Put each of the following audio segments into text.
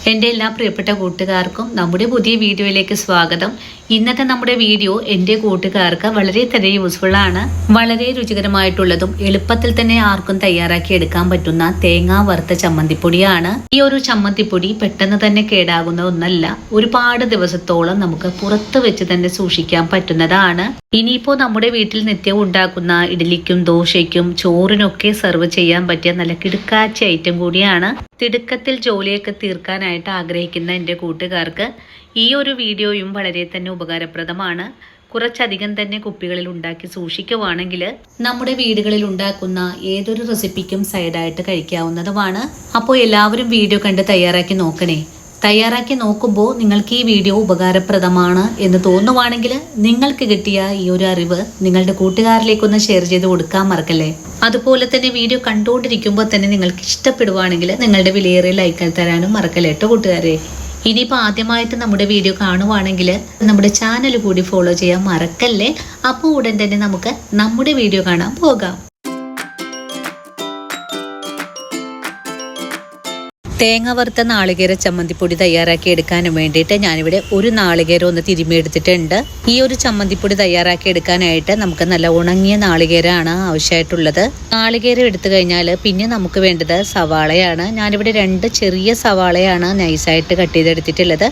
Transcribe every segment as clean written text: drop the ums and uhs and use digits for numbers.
എൻ്റെ എല്ലാ പ്രിയപ്പെട്ട കൂട്ടുകാർക്കും നമ്മുടെ പുതിയ വീഡിയോയിലേക്ക് സ്വാഗതം. ഇന്നത്തെ നമ്മുടെ വീഡിയോ എൻ്റെ കൂട്ടുകാർക്ക് വളരെ തന്നെ യൂസ്ഫുൾ ആണ്. വളരെ രുചികരമായിട്ടുള്ളതും എളുപ്പത്തിൽ തന്നെ ആർക്കും തയ്യാറാക്കി എടുക്കാൻ പറ്റുന്ന തേങ്ങ വറുത്ത ചമ്മന്തിപ്പൊടിയാണ്. ഈ ഒരു ചമ്മന്തിപ്പൊടി പെട്ടെന്ന് തന്നെ കേടാകുന്ന ഒന്നല്ല. ഒരുപാട് ദിവസത്തോളം നമുക്ക് പുറത്ത് വെച്ച് തന്നെ സൂക്ഷിക്കാൻ പറ്റുന്നതാണ്. ഇനിയിപ്പോ നമ്മുടെ വീട്ടിൽ നിത്യവും ഉണ്ടാക്കുന്ന ഇഡ്ഡലിക്കും ദോശയ്ക്കും ചോറിനൊക്കെ സെർവ് ചെയ്യാൻ പറ്റിയ നല്ല കിടുക്കാച്ച ഐറ്റം കൂടിയാണ്. തിടുക്കത്തിൽ ജോലിയൊക്കെ തീർക്കാനായിട്ട് ആഗ്രഹിക്കുന്ന എൻ്റെ കൂട്ടുകാർക്ക് ഈ ഒരു വീഡിയോയും വളരെ തന്നെ ഉപകാരപ്രദമാണ്. കുറച്ചധികം തന്നെ കുപ്പികളിൽ ഉണ്ടാക്കി സൂക്ഷിക്കുവാണെങ്കിൽ നമ്മുടെ വീടുകളിൽ ഉണ്ടാക്കുന്ന ഏതൊരു റെസിപ്പിക്കും സൈഡായിട്ട് കഴിക്കാവുന്നതുമാണ്. അപ്പോൾ എല്ലാവരും വീഡിയോ കണ്ട് തയ്യാറാക്കി നോക്കണേ. തയ്യാറാക്കി നോക്കുമ്പോൾ നിങ്ങൾക്ക് ഈ വീഡിയോ ഉപകാരപ്രദമാണ് എന്ന് തോന്നുവാണെങ്കിൽ നിങ്ങൾക്ക് കിട്ടിയ ഈ ഒരു അറിവ് നിങ്ങളുടെ കൂട്ടുകാരിലേക്കൊന്ന് ഷെയർ ചെയ്ത് കൊടുക്കാൻ മറക്കല്ലേ. അതുപോലെ തന്നെ വീഡിയോ കണ്ടുകൊണ്ടിരിക്കുമ്പോൾ തന്നെ നിങ്ങൾക്ക് ഇഷ്ടപ്പെടുവാണെങ്കിൽ നിങ്ങളുടെ വിലയേറിയ ലൈക്ക് തരാനും മറക്കല്ലേ കേട്ടോ കൂട്ടുകാരെ. ഇനിയിപ്പോൾ ആദ്യമായിട്ട് നമ്മുടെ വീഡിയോ കാണുവാണെങ്കിൽ നമ്മുടെ ചാനൽ കൂടി ഫോളോ ചെയ്യാൻ മറക്കല്ലേ. അപ്പോൾ ഉടൻ തന്നെ നമുക്ക് നമ്മുടെ വീഡിയോ കാണാൻ പോകാം. തേങ്ങ വറുത്ത നാളികേര ചമ്മന്തിപ്പൊടി തയ്യാറാക്കി എടുക്കാനും വേണ്ടിയിട്ട് ഞാനിവിടെ ഒരു നാളികേരം ഒന്ന് തിരുമ്മിയെടുത്തിട്ടുണ്ട്. ഈ ഒരു ചമ്മന്തിപ്പൊടി തയ്യാറാക്കി എടുക്കാനായിട്ട് നമുക്ക് നല്ല ഉണങ്ങിയ നാളികേരമാണ് ആവശ്യമായിട്ടുള്ളത്. നാളികേരം എടുത്തു കഴിഞ്ഞാൽ പിന്നെ നമുക്ക് വേണ്ടത് സവാളയാണ്. ഞാനിവിടെ 2 ചെറിയ സവാളയാണ് നൈസായിട്ട് കട്ട് ചെയ്തെടുത്തിട്ടുള്ളത്.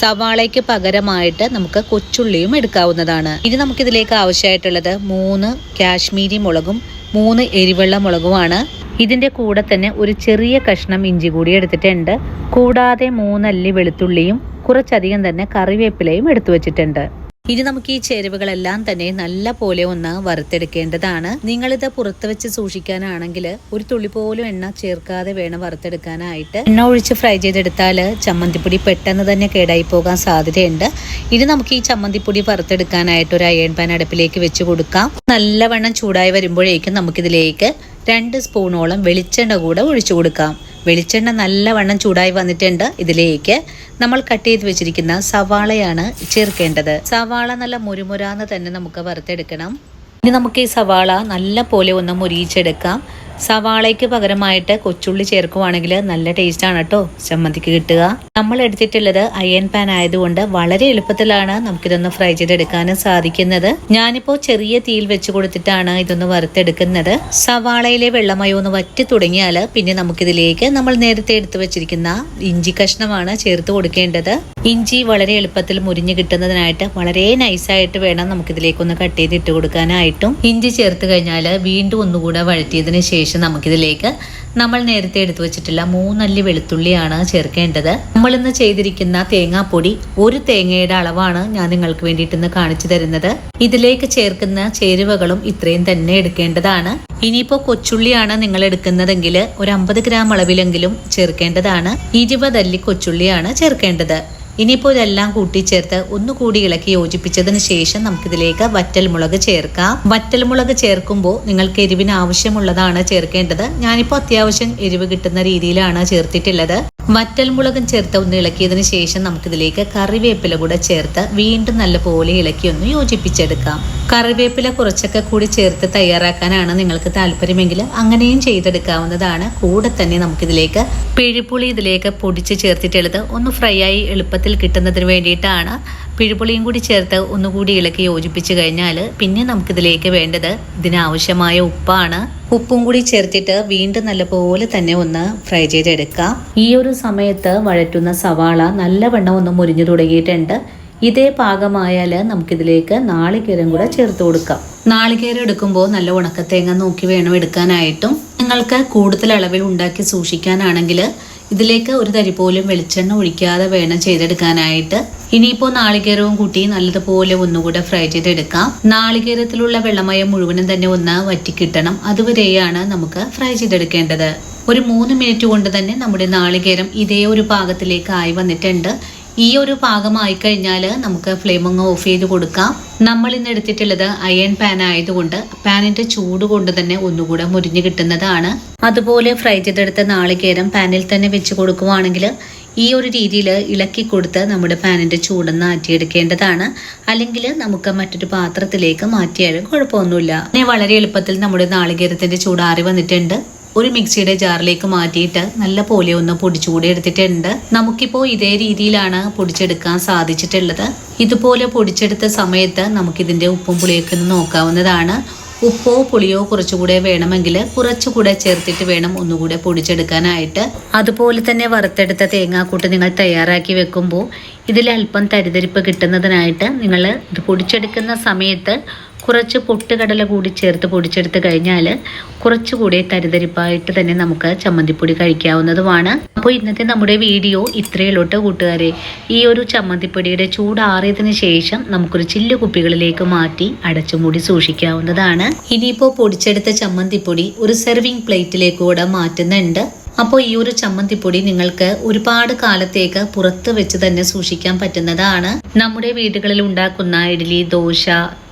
സവാളയ്ക്ക് പകരമായിട്ട് നമുക്ക് കൊച്ചുള്ളിയും എടുക്കാവുന്നതാണ്. ഇനി നമുക്കിതിലേക്ക് ആവശ്യമായിട്ടുള്ളത് 3 കാശ്മീരി മുളകും 3 എരിവെള്ള മുളകുമാണ്. ഇതിൻ്റെ കൂടെ തന്നെ ഒരു ചെറിയ കഷ്ണം ഇഞ്ചി കൂടി എടുത്തിട്ടുണ്ട്. കൂടാതെ 3 അല്ലി വെളുത്തുള്ളിയും കുറച്ചധികം തന്നെ കറിവേപ്പിലയും എടുത്തു വെച്ചിട്ടുണ്ട്. ഇനി നമുക്ക് ഈ ചേരുവകളെല്ലാം തന്നെ നല്ല പോലെ ഒന്ന് വറുത്തെടുക്കേണ്ടതാണ്. നിങ്ങളിത് പുറത്ത് വെച്ച് സൂക്ഷിക്കാനാണെങ്കിൽ ഒരു തുള്ളി പോലും എണ്ണ ചേർക്കാതെ വേണം വറുത്തെടുക്കാനായിട്ട്. എണ്ണ ഒഴിച്ച് ഫ്രൈ ചെയ്തെടുത്താൽ ചമ്മന്തിപ്പൊടി പെട്ടെന്ന് തന്നെ കേടായി പോകാൻ സാധ്യതയുണ്ട്. ഇനി നമുക്ക് ഈ ചമ്മന്തിപ്പൊടി വറുത്തെടുക്കാനായിട്ട് ഒരു അയൺ പാൻ അടുപ്പിലേക്ക് വെച്ച് കൊടുക്കാം. നല്ലവണ്ണം ചൂടായി വരുമ്പോഴേക്കും നമുക്കിതിലേക്ക് 2 സ്പൂണോളം വെളിച്ചെണ്ണ കൂടെ ഒഴിച്ചു കൊടുക്കാം. വെളിച്ചെണ്ണ നല്ലവണ്ണം ചൂടായി വന്നിട്ടുണ്ട്. ഇതിലേക്ക് നമ്മൾ കട്ട് ചെയ്ത് വെച്ചിരിക്കുന്ന സവാളയാണ് ചേർക്കേണ്ടത്. സവാള നല്ല മുരുമുരാന്ന് തന്നെ നമുക്ക് വറുത്തെടുക്കണം. ഇനി നമുക്ക് ഈ സവാള നല്ല പോലെ ഒന്ന് മുരിയിച്ചെടുക്കാം. സവാളയ്ക്ക് പകരമായിട്ട് കൊച്ചുള്ളി ചേർക്കുവാണെങ്കിൽ നല്ല ടേസ്റ്റ് ആണ് കേട്ടോ ചമ്മന്തിക്ക് കിട്ടുക. നമ്മൾ എടുത്തിട്ടുള്ളത് അയൺ പാൻ ആയതുകൊണ്ട് വളരെ എളുപ്പത്തിലാണ് നമുക്കിതൊന്ന് ഫ്രൈ ചെയ്തെടുക്കാനും സാധിക്കുന്നത്. ഞാനിപ്പോൾ ചെറിയ തീയിൽ വെച്ച് കൊടുത്തിട്ടാണ് ഇതൊന്ന് വറുത്തെടുക്കുന്നത്. സവാളയിലെ വെള്ളമയം ഒന്ന് വറ്റി തുടങ്ങിയാൽ പിന്നെ നമുക്കിതിലേക്ക് നമ്മൾ നേരത്തെ എടുത്തു വെച്ചിരിക്കുന്ന ഇഞ്ചി കഷ്ണമാണ് ചേർത്ത് കൊടുക്കേണ്ടത്. ഇഞ്ചി വളരെ എളുപ്പത്തിൽ മുരിഞ്ഞ് കിട്ടുന്നതിനായിട്ട് വളരെ നൈസായിട്ട് വേണം നമുക്കിതിലേക്കൊന്ന് കട്ട് ചെയ്ത് ഇട്ട് കൊടുക്കാനായിട്ടും. ഇഞ്ചി ചേർത്ത് കഴിഞ്ഞാൽ വീണ്ടും ഒന്നുകൂടെ വഴറ്റിയതിന് ശേഷം നമുക്കിതിലേക്ക് നമ്മൾ നേരത്തെ എടുത്തു വെച്ചിട്ടുള്ള 3 അല്ലി വെളുത്തുള്ളിയാണ് ചേർക്കേണ്ടത്. നമ്മളിന്ന് ചെയ്തിരിക്കുന്ന തേങ്ങാപ്പൊടി 1 തേങ്ങയുടെ അളവാണ് ഞാൻ നിങ്ങൾക്ക് വേണ്ടിയിട്ടൊന്ന് കാണിച്ചു തരുന്നത്. ഇതിലേക്ക് ചേർക്കുന്ന ചേരുവകളും ഇത്രയും തന്നെ എടുക്കേണ്ടതാണ്. ഇനിയിപ്പോൾ കൊച്ചുള്ളിയാണ് നിങ്ങൾ എടുക്കുന്നതെങ്കിൽ ഒരു 50 ഗ്രാം അളവിലെങ്കിലും ചേർക്കേണ്ടതാണ്. 20 അല്ലി കൊച്ചുള്ളിയാണ് ചേർക്കേണ്ടത്. ഇനിയിപ്പോൾ ഇതെല്ലാം കൂട്ടിച്ചേർത്ത് ഒന്നുകൂടി ഇളക്കി യോജിപ്പിച്ചതിന് ശേഷം നമുക്കിതിലേക്ക് വറ്റൽമുളക് ചേർക്കാം. വറ്റൽമുളക് ചേർക്കുമ്പോൾ നിങ്ങൾക്ക് എരിവിന് ആവശ്യമുള്ളതാണ് ചേർക്കേണ്ടത്. ഞാനിപ്പോൾ അത്യാവശ്യം എരിവ് കിട്ടുന്ന രീതിയിലാണ് ചേർത്തിട്ടുള്ളത്. വറ്റൽമുളകും ചേർത്ത് ഒന്ന് ഇളക്കിയതിന് ശേഷം നമുക്കിതിലേക്ക് കറിവേപ്പില കൂടെ ചേർത്ത് വീണ്ടും നല്ലപോലെ ഇളക്കി ഒന്ന് യോജിപ്പിച്ചെടുക്കാം. കറിവേപ്പില കുറച്ചൊക്കെ കൂടി ചേർത്ത് തയ്യാറാക്കാനാണ് നിങ്ങൾക്ക് താല്പര്യമെങ്കിൽ അങ്ങനെയും ചെയ്തെടുക്കാവുന്നതാണ്. കൂടെ തന്നെ നമുക്കിതിലേക്ക് പിഴിപ്പുളി ഇതിലേക്ക് പൊടിച്ച് ചേർത്തിട്ടുള്ളത് ഒന്ന് ഫ്രൈ ആയി എളുപ്പത്തിൽ കിട്ടുന്നതിന് വേണ്ടിയിട്ടാണ്. പിഴിപ്പുളിയും കൂടി ചേർത്ത് ഒന്നുകൂടി ഇളക്കി യോജിപ്പിച്ച് കഴിഞ്ഞാൽ പിന്നെ നമുക്കിതിലേക്ക് വേണ്ടത് ഇതിനാവശ്യമായ ഉപ്പാണ്. ഉപ്പും കൂടി ചേർത്തിട്ട് വീണ്ടും നല്ലപോലെ തന്നെ ഒന്ന് ഫ്രൈ ചെയ്തെടുക്കാം. ഈ ഒരു സമയത്ത് വഴറ്റുന്ന സവാള നല്ലവണ്ണം ഒന്ന് മുരിഞ്ഞു തുടങ്ങിയിട്ടുണ്ട്. ഇതേ പാകമായാൽ നമുക്കിതിലേക്ക് നാളികേരം കൂടെ ചേർത്ത് കൊടുക്കാം. നാളികേരം എടുക്കുമ്പോൾ നല്ല ഉണക്കത്തേങ്ങ നോക്കി വേണം എടുക്കാനായിട്ടും. നിങ്ങൾക്ക് കൂടുതൽ അളവിൽ ഉണ്ടാക്കി സൂക്ഷിക്കാനാണെങ്കിൽ ഇതിലേക്ക് ഒരു തരി പോലും വെളിച്ചെണ്ണ ഒഴിക്കാതെ വേണം ചെയ്തെടുക്കാനായിട്ട്. ഇനിയിപ്പോൾ നാളികേരവും കൂട്ടി നല്ലതുപോലെ ഒന്നുകൂടെ ഫ്രൈ ചെയ്തെടുക്കാം. നാളികേരത്തിലുള്ള വെള്ളമയം മുഴുവനും തന്നെ ഒന്ന് വറ്റിക്കിട്ടണം. അതുവരെയാണ് നമുക്ക് ഫ്രൈ ചെയ്തെടുക്കേണ്ടത്. ഒരു 3 മിനിറ്റ് കൊണ്ട് തന്നെ നമ്മുടെ നാളികേരം ഇതേ ഒരു പാകത്തിലേക്ക് ആയി വന്നിട്ടുണ്ട്. ഈ ഒരു പാകമായി കഴിഞ്ഞാൽ നമുക്ക് ഫ്ലെയിം അങ്ങ് ഓഫ് ചെയ്ത് കൊടുക്കാം. നമ്മൾ ഇന്ന് എടുത്തിട്ടുള്ളത് അയൺ പാൻ ആയതുകൊണ്ട് പാനിന്റെ ചൂട് കൊണ്ട് തന്നെ ഒന്നുകൂടെ മുരിഞ്ഞു കിട്ടുന്നതാണ്. അതുപോലെ ഫ്രൈ ചെയ്തെടുത്ത നാളികേരം പാനിൽ തന്നെ വെച്ച് കൊടുക്കുവാണെങ്കിൽ ഈ ഒരു രീതിയിൽ ഇളക്കി കൊടുത്ത് നമ്മുടെ പാനിന്റെ ചൂടൊന്ന് മാറ്റിയെടുക്കേണ്ടതാണ്. അല്ലെങ്കിൽ നമുക്ക് മറ്റൊരു പാത്രത്തിലേക്ക് മാറ്റിയാലും കുഴപ്പമൊന്നുമില്ല. വളരെ എളുപ്പത്തിൽ നമ്മുടെ നാളികേരത്തിന്റെ ചൂടാറി വന്നിട്ടുണ്ട്. ഒരു മിക്സിയുടെ ജാറിലേക്ക് മാറ്റിയിട്ട് നല്ല പോലെ ഒന്ന് പൊടിച്ചുകൂടി എടുത്തിട്ടുണ്ട്. നമുക്കിപ്പോൾ ഇതേ രീതിയിലാണ് പൊടിച്ചെടുക്കാൻ സാധിച്ചിട്ടുള്ളത്. ഇതുപോലെ പൊടിച്ചെടുത്ത സമയത്ത് നമുക്കിതിൻ്റെ ഉപ്പും പുളിയൊക്കെ ഒന്ന് നോക്കാവുന്നതാണ്. ഉപ്പോ പുളിയോ കുറച്ചുകൂടെ വേണമെങ്കിൽ കുറച്ചുകൂടെ ചേർത്തിട്ട് വേണം ഒന്നുകൂടെ പൊടിച്ചെടുക്കാനായിട്ട്. അതുപോലെ തന്നെ വറുത്തെടുത്ത തേങ്ങാക്കൂട്ട് നിങ്ങൾ തയ്യാറാക്കി വെക്കുമ്പോൾ ഇതിൽ അല്പം തരിതരിപ്പ് കിട്ടുന്നതിനായിട്ട് നിങ്ങൾ ഇത് പൊടിച്ചെടുക്കുന്ന സമയത്ത് കുറച്ച് പൊട്ടുകടല കൂടി ചേർത്ത് പൊടിച്ചെടുത്ത് കഴിഞ്ഞാൽ കുറച്ചുകൂടി തരിതരിപ്പായിട്ട് തന്നെ നമുക്ക് ചമ്മന്തിപ്പൊടി കഴിക്കാവുന്നതുമാണ്. അപ്പോൾ ഇന്നത്തെ നമ്മുടെ വീഡിയോ ഇത്രയുള്ളൂട്ട് കൂട്ടുകാരെ. ഈ ഒരു ചമ്മന്തിപ്പൊടിയുടെ ചൂടാറിയതിന് ശേഷം നമുക്കൊരു ചില്ല് കുപ്പികളിലേക്ക് മാറ്റി അടച്ചുമൂടി സൂക്ഷിക്കാവുന്നതാണ്. ഇനിയിപ്പോൾ പൊടിച്ചെടുത്ത ചമ്മന്തിപ്പൊടി ഒരു സെർവിങ് പ്ലേറ്റിലേക്ക് കൂടെ മാറ്റുന്നുണ്ട്. അപ്പോൾ ഈ ഒരു ചമ്മന്തിപ്പൊടി നിങ്ങൾക്ക് ഒരുപാട് കാലത്തേക്ക് പുറത്ത് വെച്ച് തന്നെ സൂക്ഷിക്കാൻ പറ്റുന്നതാണ്. നമ്മുടെ വീടുകളിൽ ഉണ്ടാക്കുന്ന ഇഡ്ഡലി, ദോശ,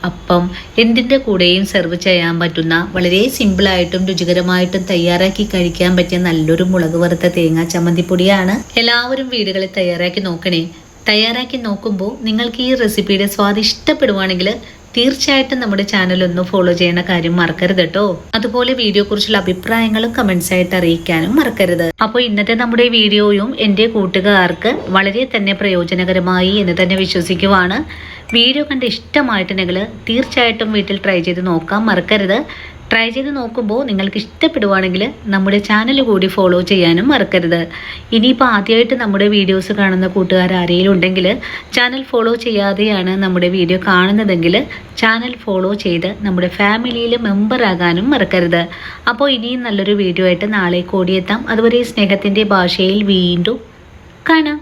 അപ്പം എന്തിൻ്റെ കൂടെയും സെർവ് ചെയ്യാൻ പറ്റുന്ന വളരെ സിമ്പിളായിട്ടും രുചികരമായിട്ടും തയ്യാറാക്കി കഴിക്കാൻ പറ്റിയ നല്ലൊരു മുളക് വറുത്ത തേങ്ങാ ചമ്മന്തിപ്പൊടിയാണ്. എല്ലാവരും വീടുകളിൽ തയ്യാറാക്കി നോക്കണേ. തയ്യാറാക്കി നോക്കുമ്പോൾ നിങ്ങൾക്ക് ഈ റെസിപ്പിയുടെ സ്വാദ് ഇഷ്ടപ്പെടുവാണെങ്കിൽ തീർച്ചയായിട്ടും നമ്മുടെ ചാനൽ ഒന്ന് ഫോളോ ചെയ്യുന്ന കാര്യം മറക്കരുത് കേട്ടോ. അതുപോലെ വീഡിയോ കുറിച്ചുള്ള അഭിപ്രായങ്ങളും കമന്റ്സ് ആയിട്ട് അറിയിക്കാനും മറക്കരുത്. അപ്പോൾ ഇന്നത്തെ നമ്മുടെ വീഡിയോയും എൻ്റെ കൂട്ടുകാർക്ക് വളരെ തന്നെ പ്രയോജനകരമായി എന്ന് തന്നെ വിശ്വസിക്കുവാണ്. വീഡിയോ കണ്ട് ഇഷ്ടമായിട്ടുണ്ടെങ്കിൽ തീർച്ചയായിട്ടും വീട്ടിൽ ട്രൈ ചെയ്ത് നോക്കാൻ മറക്കരുത്. ട്രൈ ചെയ്ത് നോക്കുമ്പോൾ നിങ്ങൾക്ക് ഇഷ്ടപ്പെടുവാണെങ്കിൽ നമ്മുടെ ചാനൽ കൂടി ഫോളോ ചെയ്യാനും മറക്കരുത്. ഇനിയിപ്പോൾ ആദ്യമായിട്ട് നമ്മുടെ വീഡിയോസ് കാണുന്ന കൂട്ടുകാർ ആരെങ്കിലും ഉണ്ടെങ്കിൽ ചാനൽ ഫോളോ ചെയ്യാതെയാണ് നമ്മുടെ വീഡിയോ കാണുന്നതെങ്കിൽ ചാനൽ ഫോളോ ചെയ്ത് നമ്മുടെ ഫാമിലിയിൽ മെമ്പറാകാനും മറക്കരുത്. അപ്പോൾ ഇനിയും നല്ലൊരു വീഡിയോ ആയിട്ട് നാളെ ഓടിയെത്താം. അതുവരെ സ്നേഹത്തിൻ്റെ ഭാഷയിൽ വീണ്ടും കാണാം.